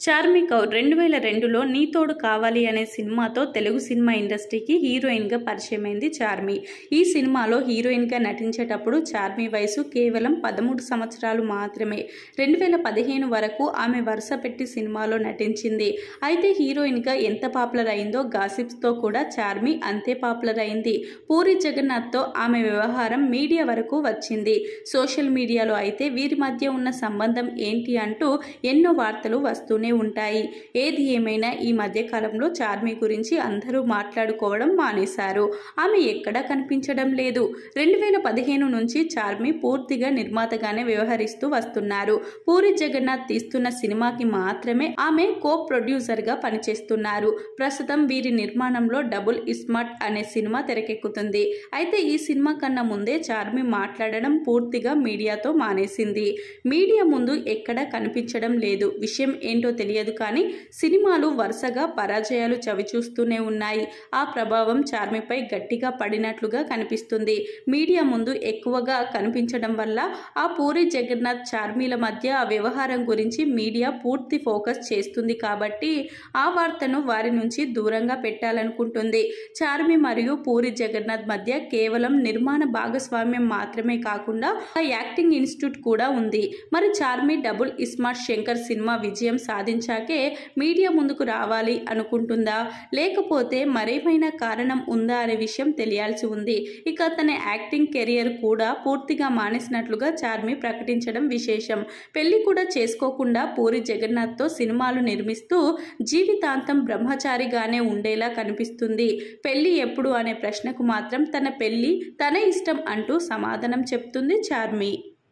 చార్మి కౌర్ 2002లో నీ తోడు కావాలి అనే సినిమాతో తెలుగు సినిమా ఇండస్ట్రీకి హీరోయిన్గా పరిచయమైంది చార్మి. ఈ సినిమాలో హీరోయిన్గా నటించేటప్పుడు చార్మి వయసు కేవలం 13 సంవత్సరాలు మాత్రమే. 2015 వరకు ఆమె వరుస పెట్టి సినిమాలో నటించింది. అయితే హీరోయిన్గా ఎంత పాపులర్ అయిందో గాసిప్స్తో కూడా చార్మి అంతే పాపులర్ అయింది. పూరి జగన్నాథ్తో ఆమె వ్యవహారం మీడియా వరకు వచ్చింది. సోషల్ మీడియాలో అయితే వీరి మధ్య ఉన్న సంబంధం ఏంటి అంటూ ఎన్నో వార్తలు వస్తూనే ఉంటాయి. ఏది ఏమైనా ఈ మధ్య కాలంలో చార్మి గురించి అందరూ మాట్లాడుకోవడం మానేశారు. ఆమె ఎక్కడా కనిపించడం లేదు. 2015 నుంచి చార్మి పూర్తిగా నిర్మాతగానే వ్యవహరిస్తూ వస్తున్నారు. పూరి జగన్నాథ్ తీస్తున్న సినిమాకి మాత్రమే ఆమె కో ప్రొడ్యూసర్గా పనిచేస్తున్నారు. ప్రస్తుతం వీరి నిర్మాణంలో డబుల్ ఇస్మార్ట్ అనే సినిమా తెరకెక్కుతుంది. అయితే ఈ సినిమా కన్నా ముందే చార్మి మాట్లాడడం పూర్తిగా మీడియాతో మానేసింది. మీడియా ముందు ఎక్కడా కనిపించడం లేదు. విషయం ఏంటో తెలియదు కానీ సినిమాలు వరుసగా పరాజయాలు చవిచూస్తూనే ఉన్నాయి. ఆ ప్రభావం చార్మిపై గట్టిగా పడినట్లుగా కనిపిస్తుంది. మీడియా ముందు ఎక్కువగా కనిపించడం వల్ల ఆ పూరి జగన్నాథ్ చార్మిల మధ్య ఆ వ్యవహారం గురించి మీడియా పూర్తి ఫోకస్ చేస్తుంది కాబట్టి ఆ వార్తను వారి నుంచి దూరంగా పెట్టాలనుకుంటుంది. చార్మి మరియు పూరి జగన్నాథ్ మధ్య కేవలం నిర్మాణ భాగస్వామ్యం మాత్రమే కాకుండా యాక్టింగ్ ఇన్స్టిట్యూట్ కూడా ఉంది. మరి చార్మి డబుల్ ఇస్మార్ట్ శంకర్ సినిమా విజయం సాధించాకే మీడియా ముందుకు రావాలి అనుకుంటుందా, లేకపోతే మరేమైనా కారణం ఉందా అనే విషయం తెలియాల్సి ఉంది. ఇక తన యాక్టింగ్ కెరియర్ కూడా పూర్తిగా మానేసినట్లుగా చార్మి ప్రకటించడం విశేషం. పెళ్లి కూడా చేసుకోకుండా పూరి జగన్నాథ్తో సినిమాలు నిర్మిస్తూ జీవితాంతం బ్రహ్మచారిగానే ఉండేలా కనిపిస్తుంది. పెళ్లి ఎప్పుడు అనే ప్రశ్నకు మాత్రం తన పెళ్లి తన ఇష్టం అంటూ సమాధానం చెప్తుంది చార్మి.